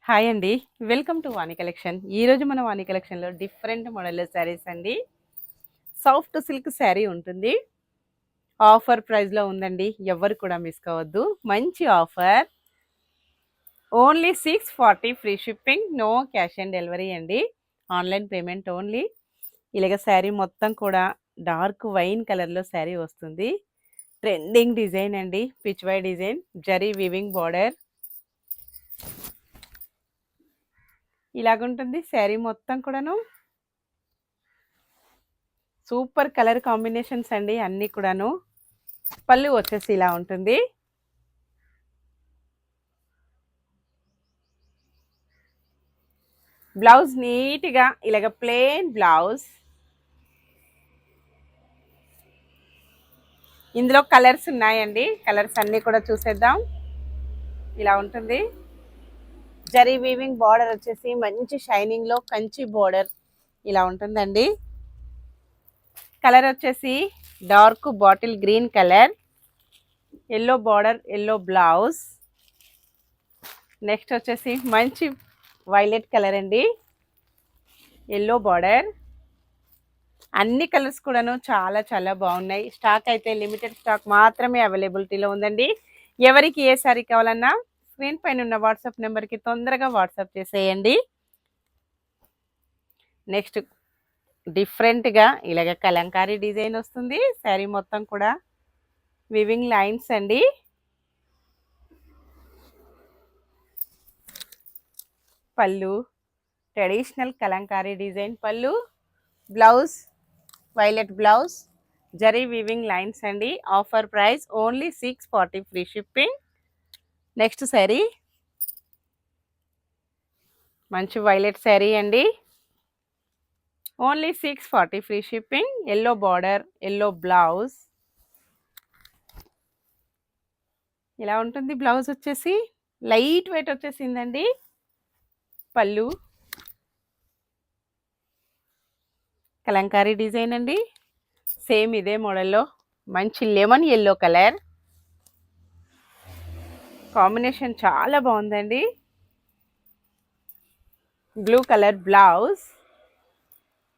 Hi అండి. Welcome to Vani collection. ఈరోజు మన వాణి కలెక్షన్‌లో డిఫరెంట్ మోడల్ శారీస్ అండి. సాఫ్ట్ సిల్క్ శారీ ఉంటుంది. ఆఫర్ ప్రైస్‌లో ఉందండి. ఎవ్వరు కూడా మిస్ కావద్దు. మంచి offer. Only 640 free shipping. No cash on delivery అండి. Online payment only. ఇలాగ శారీ మొత్తం కూడా డార్క్ వైన్ కలర్‌లో శారీ వస్తుంది. ట్రెండింగ్ డిజైన్ అండి. Pichwai design. Zari weaving border. ఇలాగుంటుంది శారీ మొత్తం కూడాను. సూపర్ కలర్ కాంబినేషన్స్ అండి అన్నీ కూడాను. పళ్ళు వచ్చేసి ఇలా ఉంటుంది. బ్లౌజ్ నీట్గా ఇలాగ ప్లెయిన్ బ్లౌజ్. ఇందులో కలర్స్ ఉన్నాయండి. కలర్స్ అన్నీ కూడా చూసేద్దాం. ఇలా ఉంటుంది. జరీ వీవింగ్ బార్డర్ వచ్చేసి మంచి షైనింగ్లో కంచి బార్డర్ ఇలా ఉంటుందండి. కలర్ వచ్చేసి dark bottle green colour, yellow border, yellow blouse. Next వచ్చేసి మంచి వైలెట్ కలర్ అండి, ఎల్లో బార్డర్. అన్ని కలర్స్ కూడాను చాలా చాలా బాగున్నాయి. స్టాక్ అయితే లిమిటెడ్ స్టాక్ మాత్రమే అవైలబిలిటీలో ఉందండి. ఎవరికి ఏ సారీ కావాలన్నా స్క్రీన్ పైన ఉన్న వాట్సాప్ నెంబర్కి తొందరగా వాట్సాప్ చేసేయండి. నెక్స్ట్ డిఫరెంట్గా ఇలాగ కలంకారీ డిజైన్ వస్తుంది. శారీ మొత్తం కూడా వివింగ్ లైన్స్ అండి. పళ్ళు ట్రెడిషనల్ కలంకారీ డిజైన్ పళ్ళు. Blouse violet blouse, zari weaving lines అండి. Offer price only 640 free shipping. Next sari మంచి వైలెట్ శారీ అండి. Only 640 free shipping. Yellow border, yellow blouse. ఇలా ఉంటుంది. బ్లౌజ్ వచ్చేసి లైట్ వెయిట్ వచ్చేసిందండి. పళ్ళు కలంకారీ డిజైన్ అండి. సేమ్ ఇదే మోడల్లో మంచి లెమన్ ఎల్లో కలర్ కాంబినేషన్ చాలా బాగుందండి. Blue colour blouse.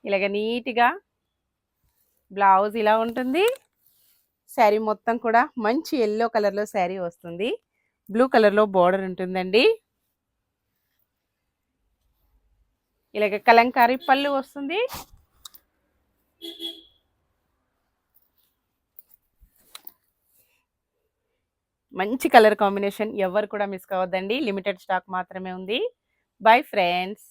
ఇలాగ నీట్గా బ్లౌజ్ ఇలా ఉంటుంది. శారీ మొత్తం కూడా మంచి ఎల్లో కలర్లో శారీ వస్తుంది. బ్లూ కలర్లో బార్డర్ ఉంటుందండి. ఇలాగ కలంకారీ పళ్ళు వస్తుంది. మంచి కలర్ కాంబినేషన్. ఎవరు కూడా మిస్ కావద్దండి. లిమిటెడ్ స్టాక్ మాత్రమే ఉంది. Bye friends.